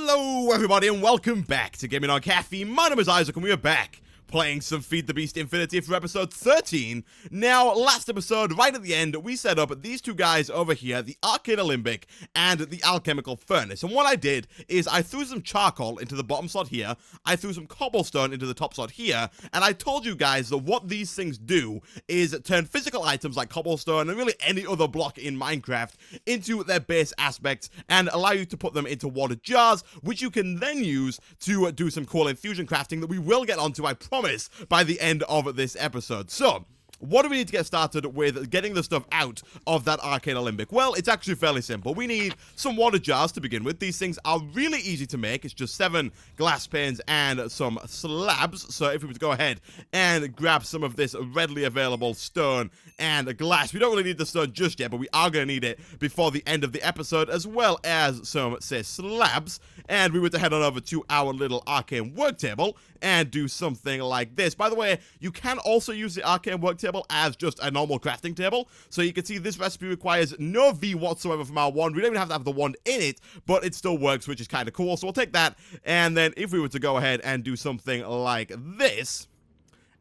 Hello everybody and welcome back to Gaming on Caffeine. My name is Isaac and we are back playing some FTB Infinity for episode 13. Now, last episode, right at the end, we set up these two guys over here, the Arcane Alembic and the Alchemical Furnace. And what I did is I threw some charcoal into the bottom slot here, I threw some cobblestone into the top slot here, and I told you guys that what these things do is turn physical items like cobblestone and really any other block in Minecraft into their base aspects and allow you to put them into water jars, which you can then use to do some cool infusion crafting that we will get onto, I promise, by the end of this episode. So, what do we need to get started with getting the stuff out of that Arcane Alembic? Well, it's actually fairly simple. We need some water jars to begin with. These things are really easy to make. It's just 7 glass panes and some slabs. So if we were to go ahead and grab some of this readily available stone and glass, we don't really need the stone just yet, but we are going to need it before the end of the episode, as well as some, say, slabs. And we were to head on over to our little arcane work table and do something like this. By the way, you can also use the arcane work table as just a normal crafting table. So you can see this recipe requires no V whatsoever from our wand. We don't even have to have the wand in it, but it still works, which is kind of cool. So we'll take that, and then if we were to go ahead and do something like this,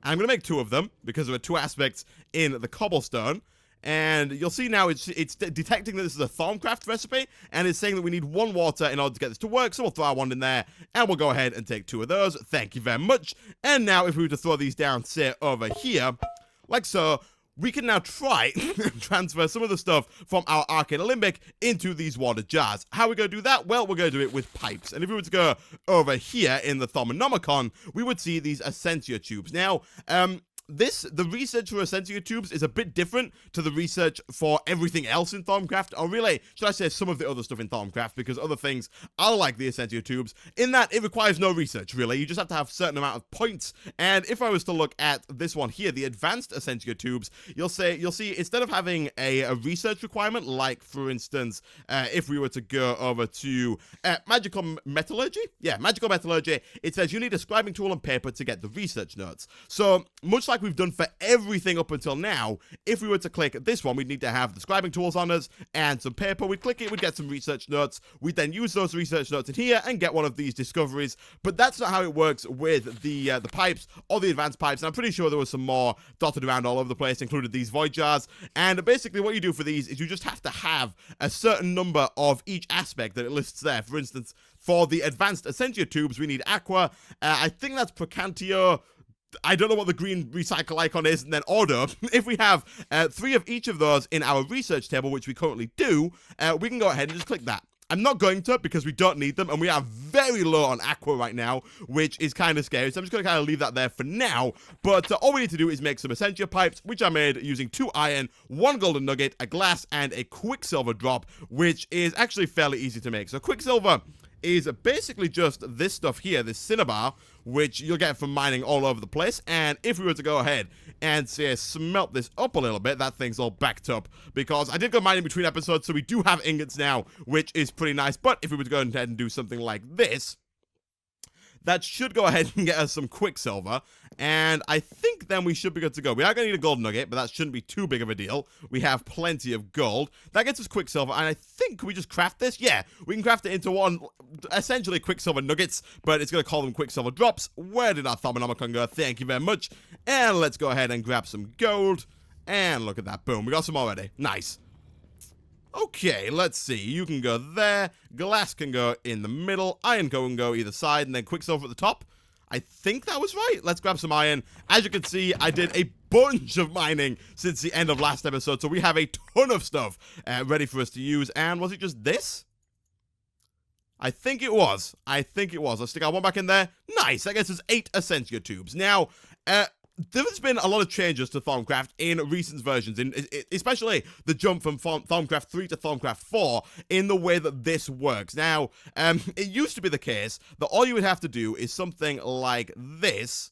I'm going to make 2 of them because there are 2 aspects in the cobblestone. And you'll see now it's detecting that this is a Thaumcraft recipe, and it's saying that we need 1 water in order to get this to work, so we'll throw our wand in there, and we'll go ahead and take 2 of those. Thank you very much. And now if we were to throw these down, say, over here, like so, we can now try and transfer some of the stuff from our Arcane Alembic into these water jars. How are we going to do that? Well, we're going to do it with pipes. And if we were to go over here in the Thaumonomicon, we would see these SeNtiMeL tubes. Now, the research for SeNtiMeL tubes is a bit different to the research for everything else in Thaumcraft, or really, should I say some of the other stuff in Thaumcraft, because other things are like the SeNtiMeL tubes, in that it requires no research, really. You just have to have a certain amount of points, and if I was to look at this one here, the advanced SeNtiMeL tubes, you'll see, instead of having a research requirement, like, for instance, if we were to go over to magical metallurgy, magical metallurgy, it says you need a scribing tool and paper to get the research notes. So, much like we've done for everything up until now, if we were to click this one, we'd need to have the scribing tools on us and some paper. We'd click it, we'd get some research notes. We'd then use those research notes in here and get one of these discoveries. But that's not how it works with the pipes or the advanced pipes. And I'm pretty sure there was some more dotted around all over the place, included these void jars. And basically what you do for these is you just have to have a certain number of each aspect that it lists there. For instance, for the advanced SeNtiMeL tubes, we need aqua. I think that's Procantio. I don't know what the green recycle icon is, and then order. If we have 3 of each of those in our research table, which we currently do, we can go ahead and just click that. I'm not going to, because we don't need them, and we are very low on aqua right now, which is kind of scary, so I'm just going to kind of leave that there for now. But all we need to do is make some SeNtiMeL pipes, which I made using 2 iron, 1 golden nugget, a glass, and a quicksilver drop, which is actually fairly easy to make. So quicksilver is basically just this stuff here, this cinnabar, which you'll get from mining all over the place. And if we were to go ahead and, say, smelt this up a little bit, that thing's all backed up, because I did go mining between episodes, so we do have ingots now, which is pretty nice. But if we were to go ahead and do something like this, that should go ahead and get us some quicksilver, and I think then we should be good to go. We are going to need a gold nugget, but that shouldn't be too big of a deal. We have plenty of gold. That gets us quicksilver, and I think, can we just craft this? Yeah, we can craft it into one, essentially quicksilver nuggets, but it's going to call them quicksilver drops. Where did our Thaumonomicon go? Thank you very much. And let's go ahead and grab some gold, and look at that. Boom, we got some already. Nice. Okay, let's see. You can go there, glass can go in the middle, iron can go either side, and then quicksilver at the top. I think that was right. Let's grab some iron. As you can see, I did a bunch of mining since the end of last episode, so we have a ton of stuff ready for us to use. And was it just this? I think it was. Let's stick our one back in there. Nice. That gets us 8 SeNtiMeL tubes. Now, there's been a lot of changes to Thaumcraft in recent versions, especially the jump from Thaumcraft 3 to Thaumcraft 4 in the way that this works. Now, it used to be the case that all you would have to do is something like this,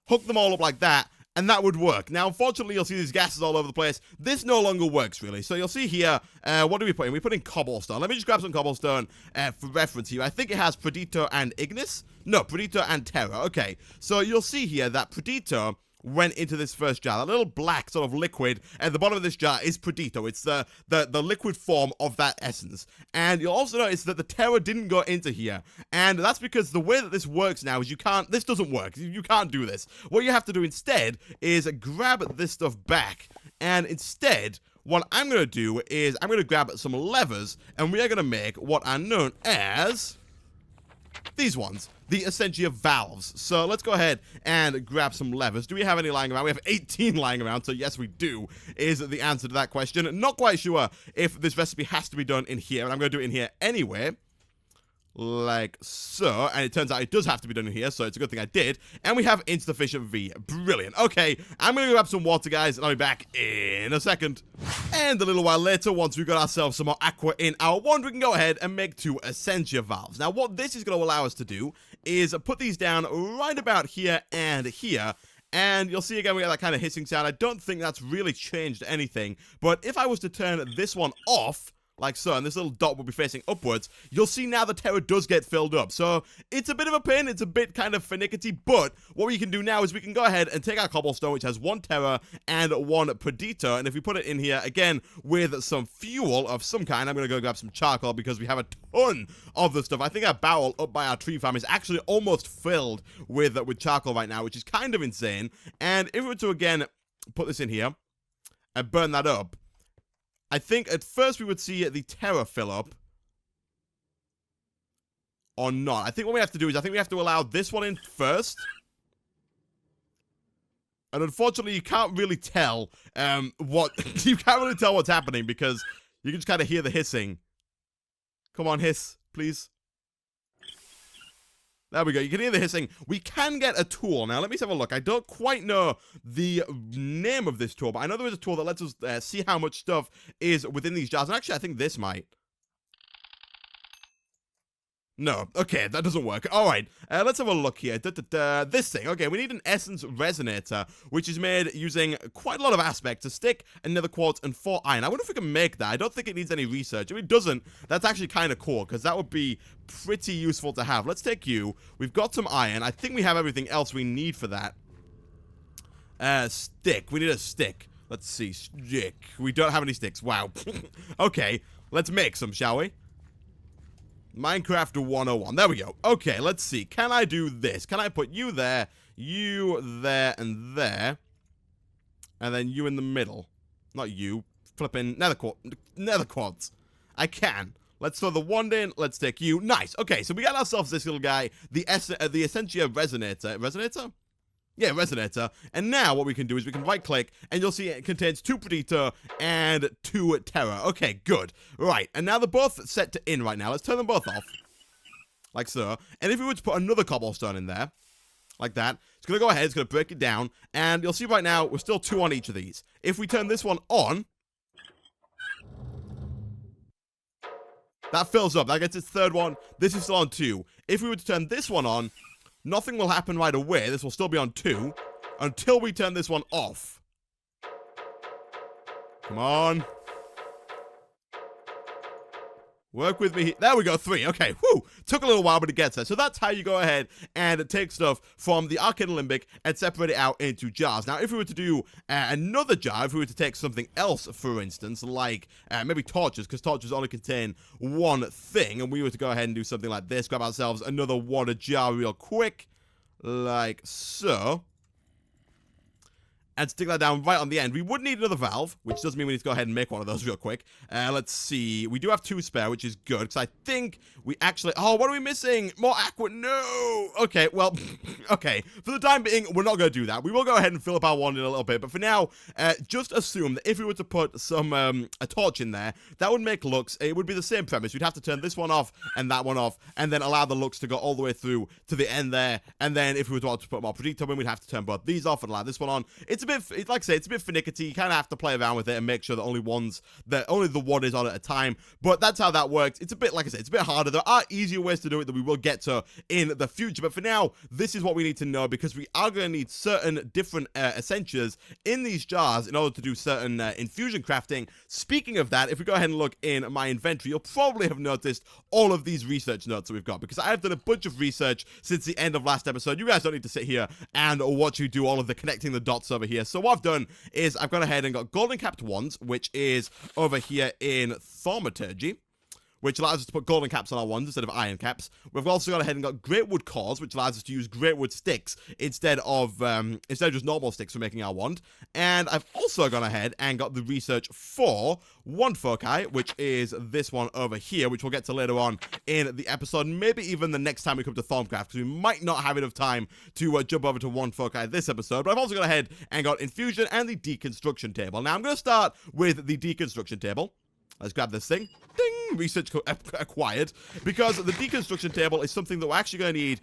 hook them all up like that, and that would work. Now, unfortunately, you'll see these gases all over the place. This no longer works, really. So you'll see here, what do we put in? We put in cobblestone. Let me just grab some cobblestone for reference here. I think it has Predito and Ignis. No, Predito and Terra. Okay, so you'll see here that Predito went into this first jar. That little black sort of liquid at the bottom of this jar is Bdlib. It's the liquid form of that essence. And you'll also notice that the Terra didn't go into here. And that's because the way that this works now is this doesn't work. You can't do this. What you have to do instead is grab this stuff back. And instead, what I'm going to do is I'm going to grab some levers, and we are going to make what are known as these ones, the SeNtiMeL valves. So let's go ahead and grab some levers. Do we have any lying around? We have 18 lying around, so yes, we do, is the answer to that question. Not quite sure if this recipe has to be done in here, and I'm going to do it in here anyway. Like so, and it turns out it does have to be done in here, so it's a good thing I did. And we have insufficient V. Brilliant. Okay, I'm gonna grab some water, guys, and I'll be back in a second. And a little while later, once we've got ourselves some more aqua in our wand, we can go ahead and make 2 SeNtiMeL valves. Now, what this is gonna allow us to do is put these down right about here and here. And you'll see again we got that kind of hissing sound. I don't think that's really changed anything, but if I was to turn this one off, like so, and this little dot will be facing upwards, you'll see now the Terra does get filled up. So it's a bit of a pain, it's a bit kind of finicky, but what we can do now is we can go ahead and take our cobblestone, which has 1 Terra and 1 Bdlib, and if we put it in here again with some fuel of some kind, I'm going to go grab some charcoal because we have a ton of the stuff. I think our barrel up by our tree farm is actually almost filled with charcoal right now, which is kind of insane. And if we were to again put this in here and burn that up, I think at first we would see the Terra fill up. Or not. I think what we have to do is, I think we have to allow this one in first. And unfortunately, you can't really tell you can't really tell what's happening because you can just kind of hear the hissing. Come on, hiss, please. There we go. You can hear the hissing. We can get a tool. Now, let me just have a look. I don't quite know the name of this tool, but I know there is a tool that lets us see how much stuff is within these jars. And actually, I think this might. No. Okay, that doesn't work. All right. Let's have a look here. This thing. Okay, we need an essence resonator, which is made using quite a lot of aspects. A stick, another quartz, and 4 iron. I wonder if we can make that. I don't think it needs any research. If it doesn't, that's actually kind of cool, because that would be pretty useful to have. Let's take you. We've got some iron. I think we have everything else we need for that. Stick. We need a stick. Let's see. Stick. We don't have any sticks. Wow. Okay, let's make some, shall we? Minecraft 101. There we go. Okay, let's see. Can I do this? Can I put you there, and there, and then you in the middle? Not you. Flipping nether quartz. I can. Let's throw the wand in. Let's take you. Nice. Okay, so we got ourselves this little guy, the SeNtiMeL resonator. Resonator? Yeah, resonator. And now what we can do is we can right-click, and you'll see it contains 2 Bdlib and 2 Terra. Okay, good. Right, and now they're both set to in right now. Let's turn them both off. Like so. And if we were to put another cobblestone in there, like that, it's going to go ahead, it's going to break it down, and you'll see right now we're still 2 on each of these. If we turn this one on, that fills up. That gets its 3rd one. This is still on 2. If we were to turn this one on, nothing will happen right away. This will still be on 2 until we turn this one off. Come on. Work with me. There we go, 3. Okay, whew. Took a little while, but it gets there. So that's how you go ahead and take stuff from the Arcane Limbic and separate it out into jars. Now, if we were to do another jar, if we were to take something else, for instance, like maybe torches, because torches only contain 1 thing, and we were to go ahead and do something like this, grab ourselves another water jar real quick, like so, and stick that down right on the end. We would need another valve, which does mean we need to go ahead and make one of those real quick. Let's see. We do have 2 spare, which is good, because I think we actually... Oh, what are we missing? More aqua. No! Okay, well, okay. For the time being, we're not going to do that. We will go ahead and fill up our wand in a little bit, but for now, just assume that if we were to put some a torch in there, that would make lux. It would be the same premise. We'd have to turn this one off and that one off, and then allow the lux to go all the way through to the end there, and then if we were to want to put more Bdlib in, we'd have to turn both these off and allow this one on. It's it's a bit, like I say, it's a bit finicky. You kind of have to play around with it and make sure that only the one is on at a time. But that's how that works. It's a bit, like I said, it's a bit harder. There are easier ways to do it that we will get to in the future. But for now, this is what we need to know, because we are going to need certain different essentials in these jars in order to do certain infusion crafting. Speaking of that, if we go ahead and look in my inventory, you'll probably have noticed all of these research notes that we've got, because I have done a bunch of research since the end of last episode. You guys don't need to sit here and watch you do all of the connecting the dots over here. So what I've done is I've gone ahead and got golden capped wands, which is over here in thaumaturgy, which allows us to put golden caps on our wands instead of iron caps. We've also gone ahead and got great wood cores, which allows us to use great wood sticks instead of just normal sticks for making our wand. And I've also gone ahead and got the research for wand foci, which is this one over here, which we'll get to later on in the episode, maybe even the next time we come to Thorncraft, because we might not have enough time to jump over to wand foci this episode. But I've also gone ahead and got infusion and the deconstruction table. Now I'm going to start with the deconstruction table. Let's grab this thing. Ding! Research acquired. Because the deconstruction table is something that we're actually going to need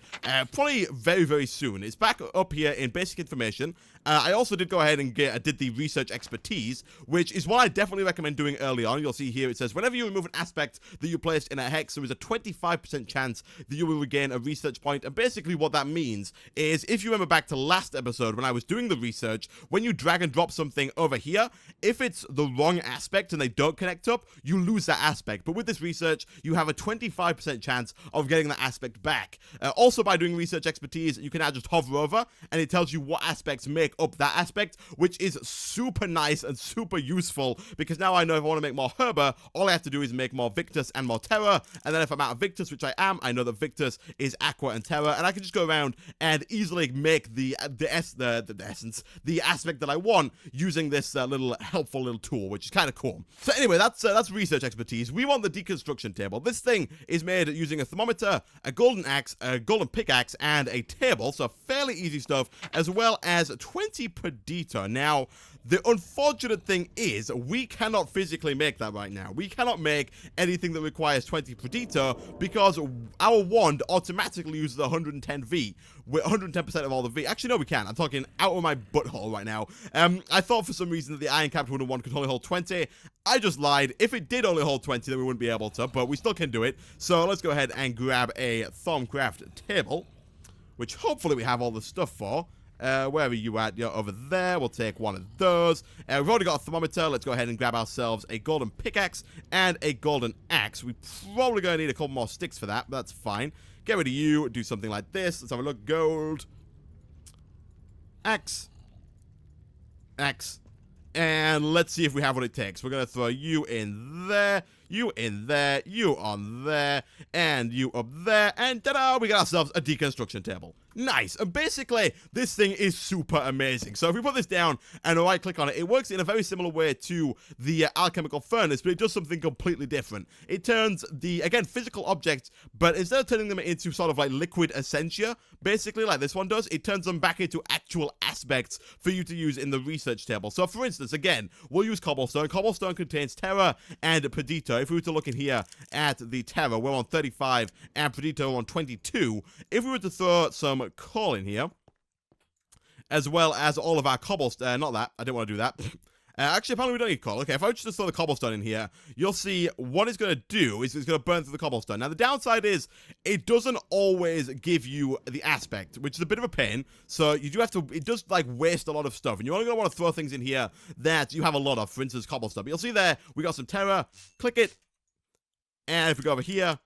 probably very, very soon. It's back up here in basic information. I also did go ahead and did the research expertise, which is what I definitely recommend doing early on. You'll see here it says, whenever you remove an aspect that you placed in a hex, there is a 25% chance that you will regain a research point. And basically what that means is, if you remember back to last episode when I was doing the research, when you drag and drop something over here, if it's the wrong aspect and they don't connect up, you lose that aspect. But with this research, you have a 25% chance of getting that aspect back. Also, by doing research expertise, you can now just hover over, and it tells you what aspects make up that aspect, which is super nice and super useful, because now I know if I want to make more Herba, all I have to do is make more Victus and more Terra, and then if I'm out of Victus, which I am, I know that Victus is Aqua and Terra, and I can just go around and easily make the essence, the aspect that I want, using this little helpful little tool, which is kind of cool. So anyway, that's research expertise. We want the deconstruction table. This thing is made using a thermometer, a golden axe, a golden pickaxe, and a table, so fairly easy stuff, as well as 20 bdew. Now, the unfortunate thing is, we cannot physically make that right now. We cannot make anything that requires 20 bdew because our wand automatically uses 110V, with 110% of all the V. Actually, no, we can. I'm talking out of my butthole right now. I thought for some reason that the iron capped wooden wand could only hold 20. I just lied. If it did only hold 20, then we wouldn't be able to, but we still can do it. So let's go ahead and grab a Thorncraft table, which hopefully we have all the stuff for. Where are you at? You're over there. We'll take one of those. We've already got a thermometer. Let's go ahead and grab ourselves a golden pickaxe and a golden axe. We're probably going to need a couple more sticks for that, but that's fine. Get rid of you. Do something like this. Let's have a look. Gold. Axe. Axe. And let's see if we have what it takes. We're going to throw you in there, you in there, you on there, and you up there, and ta-da, we got ourselves a deconstruction table. Nice. And basically, this thing is super amazing. So if we put this down and right-click on it, it works in a very similar way to the alchemical furnace, but it does something completely different. It turns the, again, physical objects, but instead of turning them into sort of like liquid essentia, basically like this one does, it turns them back into actual aspects for you to use in the research table. So for instance, again, we'll use cobblestone. Cobblestone contains Terra and bdew. If we were to look in here at the Terra, we're on 35, and bdew on 22. If we were to throw some coal in here, as well as all of our cobblestone, not that, I didn't want to do that. Actually, apparently we don't need coal. Okay, if I just throw the cobblestone in here, you'll see what it's going to do is it's going to burn through the cobblestone. Now, the downside is it doesn't always give you the aspect, which is a bit of a pain. So you do have to, it does like waste a lot of stuff. And you're only going to want to throw things in here that you have a lot of, for instance, cobblestone. But you'll see there, we got some Terra. Click it. And if we go over here,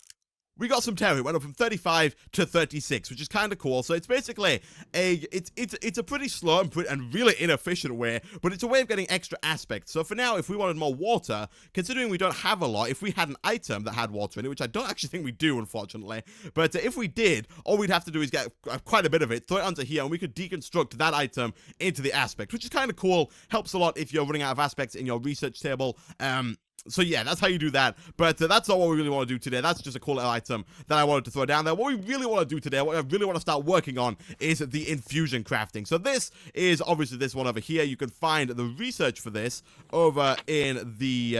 we got some Terra. It went up from 35 to 36, which is kind of cool. So it's basically it's a pretty slow and really inefficient way, but it's a way of getting extra aspects. So for now, if we wanted more water, considering we don't have a lot, if we had an item that had water in it, which I don't actually think we do, unfortunately, but if we did, all we'd have to do is get quite a bit of it, throw it onto here, and we could deconstruct that item into the aspect, which is kind of cool. Helps a lot if you're running out of aspects in your research table. So yeah, that's how you do that, but that's not what we really want to do today. That's just a cool little item that I wanted to throw down there. What we really want to do today, what I really want to start working on, is the infusion crafting. So this is obviously this one over here. You can find the research for this over in the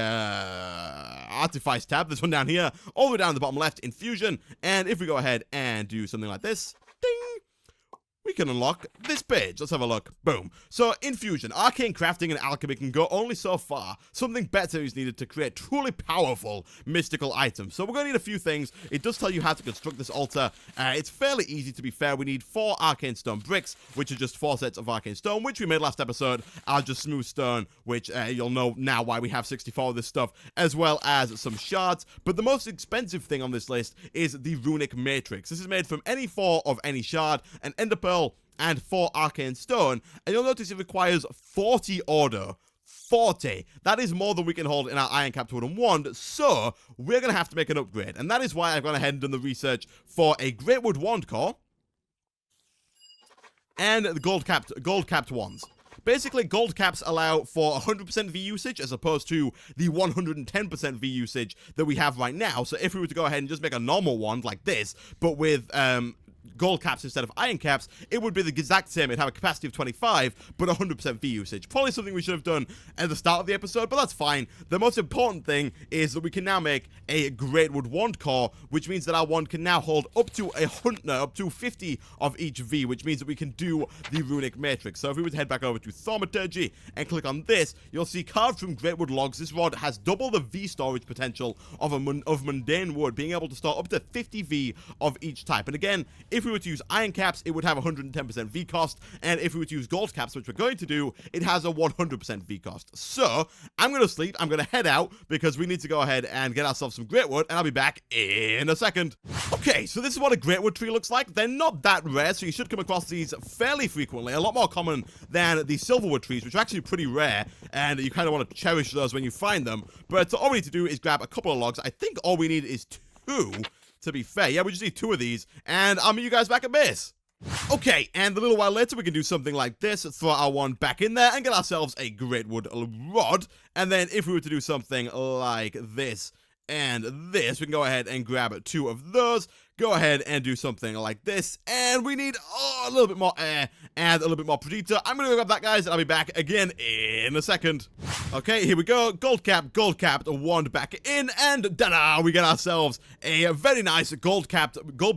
artifice tab, this one down here, all the way down at the bottom left, infusion, and if we go ahead and do something like this, ding, we can unlock this page. Let's have a look. Boom. So, Infusion, arcane crafting and alchemy can go only so far. Something better is needed to create truly powerful mystical items. So, we're going to need a few things. It does tell you how to construct this altar. It's fairly easy, to be fair. We need 4 arcane stone bricks, which are just 4 sets of arcane stone, which we made last episode, are just smooth stone, which you'll know now why we have 64 of this stuff, as well as some shards. But the most expensive thing on this list is the runic matrix. This is made from any 4 of any shard, an ender pearl, and 4 arcane stone, and you'll notice it requires 40 order. 40. That is more than we can hold in our iron-capped wooden wand, so we're going to have to make an upgrade, and that is why I've gone ahead and done the research for a great wood wand core and the gold-capped wands. Basically, gold caps allow for 100% V usage as opposed to the 110% V usage that we have right now. So if we were to go ahead and just make a normal wand like this, but with gold caps instead of iron caps, it would be the exact same. It'd have a capacity of 25, but 100% V usage. Probably something we should have done at the start of the episode, but that's fine. The most important thing is that we can now make a great wood wand core, which means that our wand can now hold up to 50 of each V, which means that we can do the runic matrix. So if we were to head back over to thaumaturgy and click on this, you'll see carved from great wood logs, this rod has double the V storage potential of mundane wood, being able to store up to 50 V of each type. And again, if we were to use iron caps, it would have 110% V cost, and if we were to use gold caps, which we're going to do, it has a 100% V cost. So, I'm going to sleep, I'm going to head out, because we need to go ahead and get ourselves some great wood, and I'll be back in a second. Okay, so this is what a great wood tree looks like. They're not that rare, so you should come across these fairly frequently, a lot more common than the silverwood trees, which are actually pretty rare, and you kind of want to cherish those when you find them. But all we need to do is grab a couple of logs. I think all we need is 2. To be fair, yeah, we just need 2 of these, and I'll meet you guys back at base. Okay, and a little while later, we can do something like this, throw our one back in there, and get ourselves a great wood rod, and then if we were to do something like this and this, we can go ahead and grab 2 of those, go ahead and do something like this, and we need a little bit more air and a little bit more predator. I'm gonna go grab that, guys, and I'll be back again in a second. Okay, here we go. Gold capped, wand back in, and ta-da! We get ourselves a very nice gold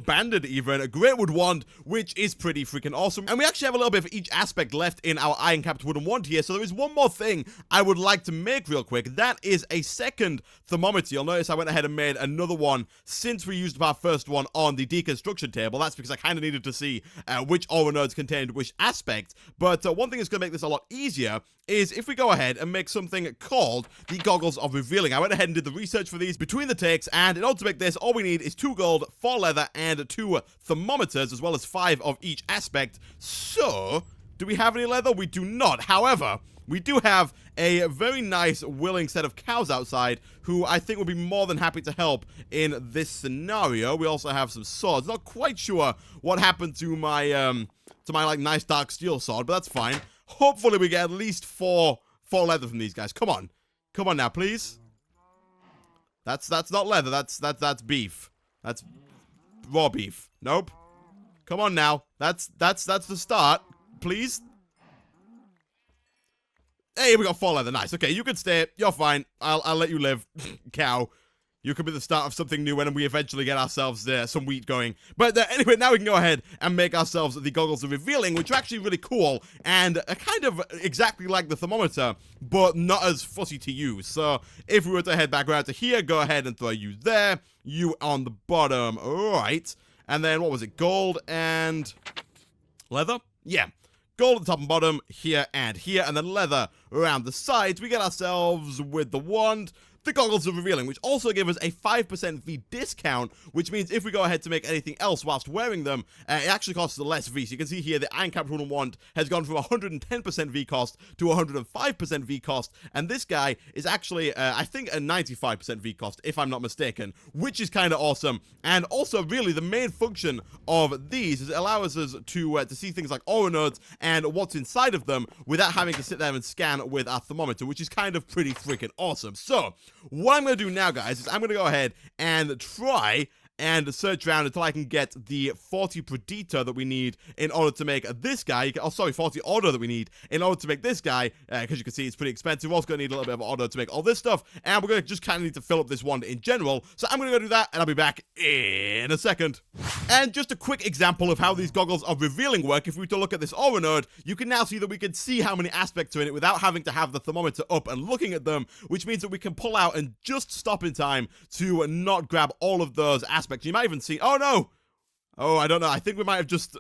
banded even, a great wood wand, which is pretty freaking awesome. And we actually have a little bit of each aspect left in our iron capped wooden wand here, so there is one more thing I would like to make real quick. That is a second thermometer. You'll notice I went ahead and made another one since we used our first one on the deconstruction table. That's because I kind of needed to see which aura nodes contained which aspect. But one thing that's going to make this a lot easier is if we go ahead and make something called the Goggles of Revealing. I went ahead and did the research for these between the takes, and in order to make this, all we need is 2 gold, 4 leather, and 2 thermometers, as well as 5 of each aspect. So, do we have any leather? We do not. However, we do have a very nice, willing set of cows outside who I think would be more than happy to help in this scenario. We also have some swords. Not quite sure what happened to my like nice dark steel sword, but that's fine. Hopefully we get at least 4 leather from these guys. Come on. Come on now, please. That's not leather. That's beef. That's raw beef. Nope. Come on now. That's the start. Please. Hey, we got 4 leather. Nice. Okay, you can stay. You're fine. I'll let you live, cow. You could be the start of something new when we eventually get ourselves some wheat going. But anyway, now we can go ahead and make ourselves the Goggles of Revealing, which are actually really cool and are kind of exactly like the thermometer, but not as fussy to use. So if we were to head back around to here, go ahead and throw you there, you on the bottom right, and then what was it? Gold and leather? Yeah. Gold at the top and bottom, here, and then leather around the sides. We get ourselves with the wand, the Goggles of Revealing, which also give us a 5% V discount, which means if we go ahead to make anything else whilst wearing them, it actually costs less V. So you can see here the Iron Capped Wooden Wand has gone from 110% V cost to 105% V cost, and this guy is actually, I think, a 95% V cost, if I'm not mistaken, which is kind of awesome. And also, really, the main function of these is it allows us to see things like aura nodes and what's inside of them without having to sit there and scan with our thermometer, which is kind of pretty freaking awesome. So, what I'm going to do now, guys, is I'm going to go ahead and try and search around until I can get the 40 Predator that we need in order to make this guy. Oh, sorry, 40 Order that we need in order to make this guy, because you can see it's pretty expensive. We're also going to need a little bit of Order to make all this stuff, and we're going to just kind of need to fill up this wand in general. So I'm going to go do that, and I'll be back in a second. And just a quick example of how these goggles of revealing work. If we were to look at this aura node, you can now see that we can see how many aspects are in it without having to have the thermometer up and looking at them, which means that we can pull out and just stop in time to not grab all of those aspects. You might even see, oh no! Oh, I don't know. I think we might have just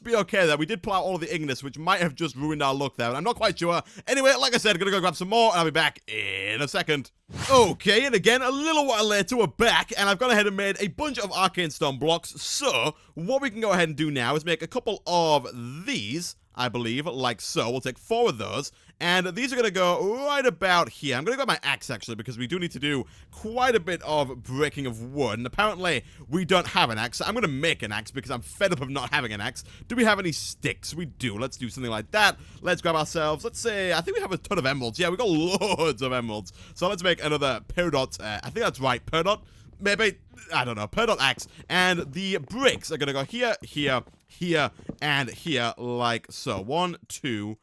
be okay there. We did pull out all of the Ignis, which might have just ruined our luck there. I'm not quite sure. Anyway, like I said, I'm going to go grab some more, and I'll be back in a second. Okay, and again, a little while later, we're back, and I've gone ahead and made a bunch of arcane stone blocks. So, what we can go ahead and do now is make a couple of these, I believe, like so. We'll take 4 of those, and these are going to go right about here. I'm going to grab my axe, actually, because we do need to do quite a bit of breaking of wood, and apparently we don't have an axe. So I'm going to make an axe because I'm fed up of not having an axe. Do we have any sticks? We do. Let's do something like that. Let's grab ourselves, let's say, I think we have a ton of emeralds. Yeah, we got loads of emeralds. So let's make another peridot, I think that's right, peridot? Maybe, I don't know, peridot axe. And the bricks are going to go here, here, here, and here, like so. 1, 2,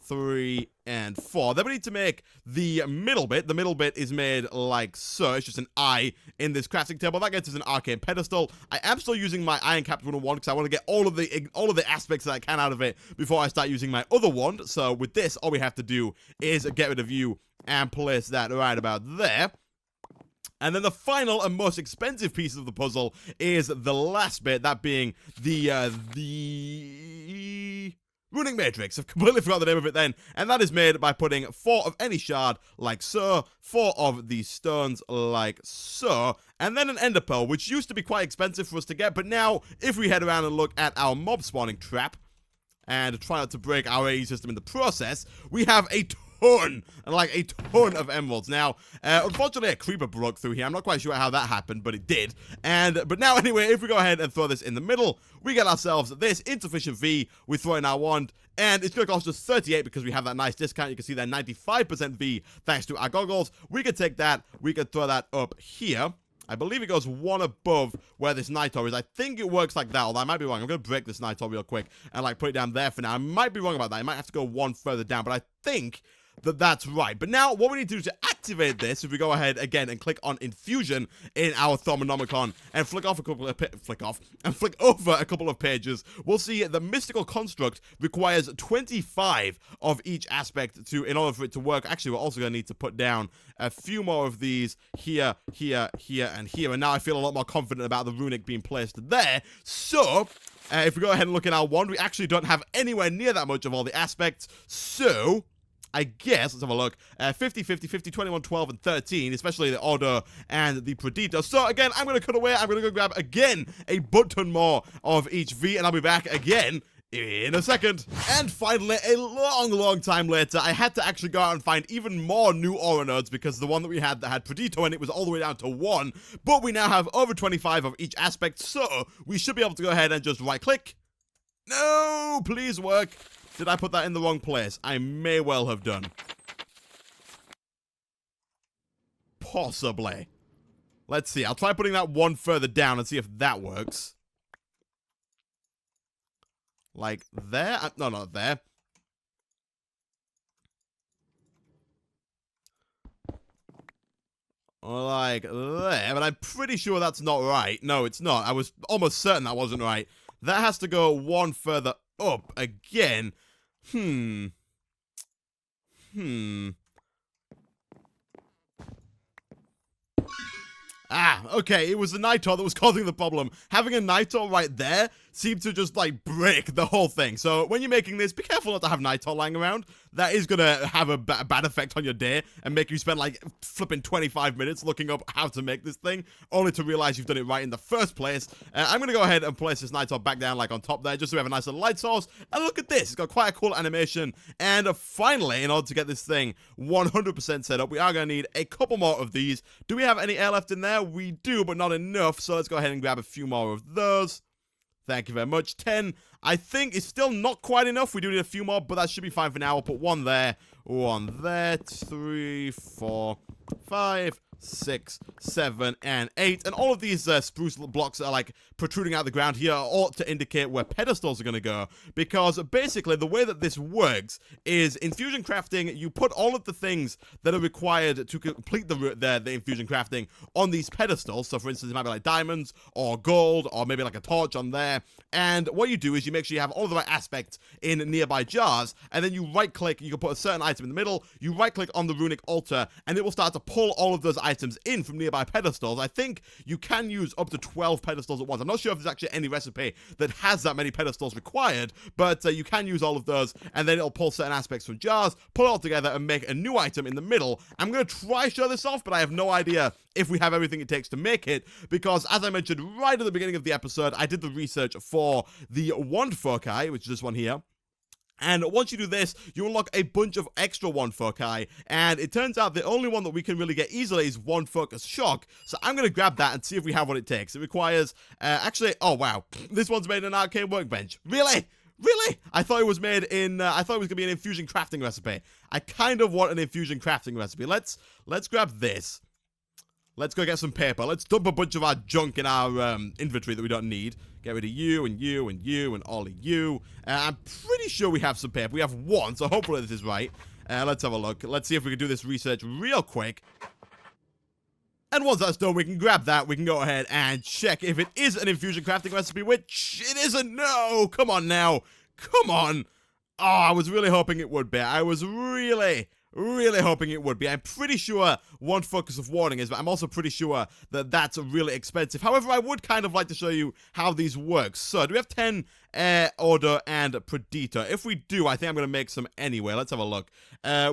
3, and 4. Then we need to make the middle bit. The middle bit is made like so. It's just an eye in this crafting table. That gets us an arcane pedestal. I am still using my iron capped wooden wand because I want to get all of the aspects that I can out of it before I start using my other wand. So with this, all we have to do is get rid of you and place that right about there. And then the final and most expensive piece of the puzzle is the last bit, that being the Runic Matrix. I've completely forgot the name of it then. And that is made by putting 4 of any shard, like so, 4 of these stones, like so, and then an ender pearl, which used to be quite expensive for us to get, but now, if we head around and look at our mob spawning trap, and try not to break our AE system in the process, we have a ton of emeralds. Now, unfortunately, a creeper broke through here. I'm not quite sure how that happened, but it did. But now, anyway, if we go ahead and throw this in the middle, we get ourselves this insufficient V. We throw in our wand, and it's going to cost us 38 because we have that nice discount. You can see that 95% V thanks to our goggles. We could take that. We could throw that up here. I believe it goes 1 above where this nitor is. I think it works like that, although I might be wrong. I'm going to break this nitor real quick and, like, put it down there for now. I might be wrong about that. I might have to go 1 further down, but I think that's right. But now, what we need to do to activate this, if we go ahead again and click on Infusion in our Thermonomicon and flick over a couple of pages, we'll see the mystical construct requires 25 of each aspect in order for it to work. Actually, we're also going to need to put down a few more of these here, here, here, and here. And now I feel a lot more confident about the runic being placed there. So, if we go ahead and look at our wand, we actually don't have anywhere near that much of all the aspects. So, I guess, let's have a look, 50, 50, 50, 21, 12, and 13, especially the order and the predito. So, again, I'm going to cut away. I'm going to go grab, again, a button more of each V, and I'll be back again in a second. And finally, a long time later, I had to actually go out and find even more new aura nodes because the one that we had that had predito in it was all the way down to 1. But we now have over 25 of each aspect, so we should be able to go ahead and just right-click. No, please work. Did I put that in the wrong place? I may well have done. Possibly. Let's see. I'll try putting that 1 further down and see if that works. Like there? No, not there. Like there, but I'm pretty sure that's not right. No, it's not. I was almost certain that wasn't right. That has to go 1 further up again. Okay, it was the nitor that was causing the problem. Having a nitor right there seemed to just, like, break the whole thing. So, when you're making this, be careful not to have nitor lying around. That is gonna have a bad effect on your day and make you spend, like, flipping 25 minutes looking up how to make this thing, only to realize you've done it right in the first place. I'm gonna go ahead and place this nitor back down, like, on top there, just so we have a nice little light source. And look at this, it's got quite a cool animation. And finally, in order to get this thing 100% set up, we are gonna need a couple more of these. Do we have any air left in there? We do, but not enough, so let's go ahead and grab a few more of those. Thank you very much. 10, I think, is still not quite enough. We do need a few more, but that should be fine for now. We'll put 1 there, 3, 4, 5, 6, 7, and 8. And all of these spruce blocks are like protruding out of the ground here ought to indicate where pedestals are going to go, because basically the way that this works is infusion crafting, you put all of the things that are required to complete the infusion crafting on these pedestals. So for instance, it might be like diamonds or gold or maybe like a torch on there. And what you do is you make sure you have all the right aspects in nearby jars, and then you right click, you can put a certain item in the middle, you right click on the runic altar, and it will start to pull all of those items in from nearby pedestals. I think you can use up to 12 pedestals at once. I'm not sure if there's actually any recipe that has that many pedestals required, but you can use all of those, and then it'll pull certain aspects from jars, pull it all together, and make a new item in the middle. I'm going to try show this off, but I have no idea if we have everything it takes to make it, because as I mentioned right at the beginning of the episode, I did the research for the wand foci, which is this one here. And once you do this, you unlock a bunch of extra wand foci, and it turns out the only one that we can really get easily is wand focus shock. So I'm going to grab that and see if we have what it takes. It requires, actually, oh wow, this one's made in an arcane workbench. Really? Really? I thought it was made in, I thought it was going to be an infusion crafting recipe. I kind of want an infusion crafting recipe. Let's grab this. Let's go get some paper. Let's dump a bunch of our junk in our inventory that we don't need. Get rid of you and you and you and all of you. I'm pretty sure we have some paper. We have one, so hopefully this is right. Let's have a look. Let's see if we can do this research real quick. And once that's done, we can grab that. We can go ahead and check if it is an infusion crafting recipe, which it isn't. No, come on now. Come on. Oh, I was really hoping it would be. I was really hoping it would be. I'm pretty sure one focus of warning is, but I'm also pretty sure that that's really expensive. However, I would kind of like to show you how these work. So, do we have 10 air, odor, and predator? If we do, I think I'm going to make some anyway. Let's have a look.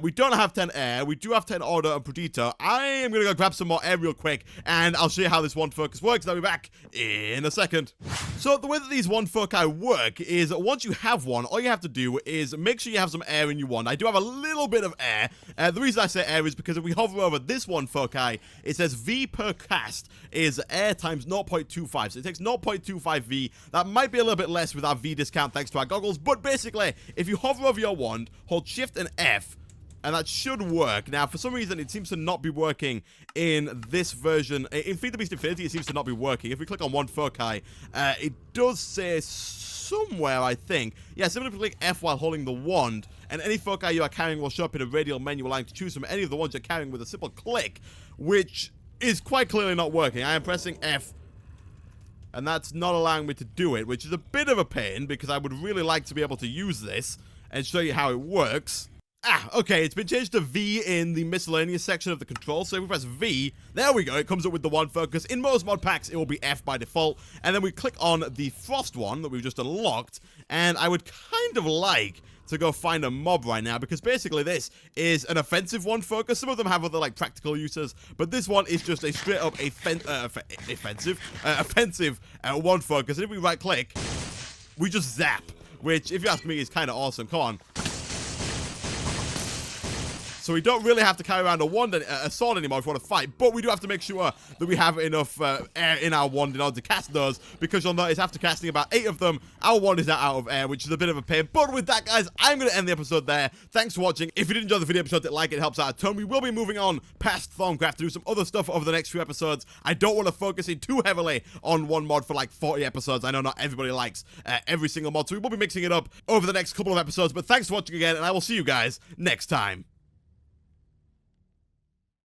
We don't have 10 air. We do have 10 odor and predator. I am going to go grab some more air real quick, and I'll show you how this one focus works. I'll be back in a second. So, the way that these one foci work is once you have one, all you have to do is make sure you have some air in your wand. I do have a little bit of air. The reason I say air is because if we hover over this one foci, it says V per cast is air times 0.25. So it takes 0.25 V. That might be a little bit less with our V discount thanks to our goggles. But basically, if you hover over your wand, hold Shift and F, and that should work. Now, for some reason, it seems to not be working in this version. In Feed the Beast Infinity, it seems to not be working. If we click on one foci, it does say somewhere, I think. Yeah, simply click F while holding the wand, and any foci you are carrying will show up in a radial menu allowing you to choose from any of the ones you're carrying with a simple click, which is quite clearly not working. I am pressing F, and that's not allowing me to do it, which is a bit of a pain, because I would really like to be able to use this and show you how it works. Okay, it's been changed to V in the miscellaneous section of the control, so if we press V, there we go, it comes up with the one focus. In most mod packs, it will be F by default, and then we click on the frost one that we've just unlocked, and I would kind of like to go find a mob right now, because basically this is an offensive one focus. Some of them have other, like, practical uses, but this one is just a straight-up offensive one focus, and if we right-click, we just zap, which, if you ask me, is kind of awesome. Come on. So we don't really have to carry around a sword anymore if we want to fight, but we do have to make sure that we have enough air in our wand in order to cast those, because you'll notice after casting about 8 of them, our wand is now out of air, which is a bit of a pain. But with that, guys, I'm going to end the episode there. Thanks for watching. If you did enjoy the video episode, like it helps out a ton. We will be moving on past Thorncraft to do some other stuff over the next few episodes. I don't want to focus in too heavily on one mod for like 40 episodes. I know not everybody likes every single mod, so we will be mixing it up over the next couple of episodes. But thanks for watching again, and I will see you guys next time.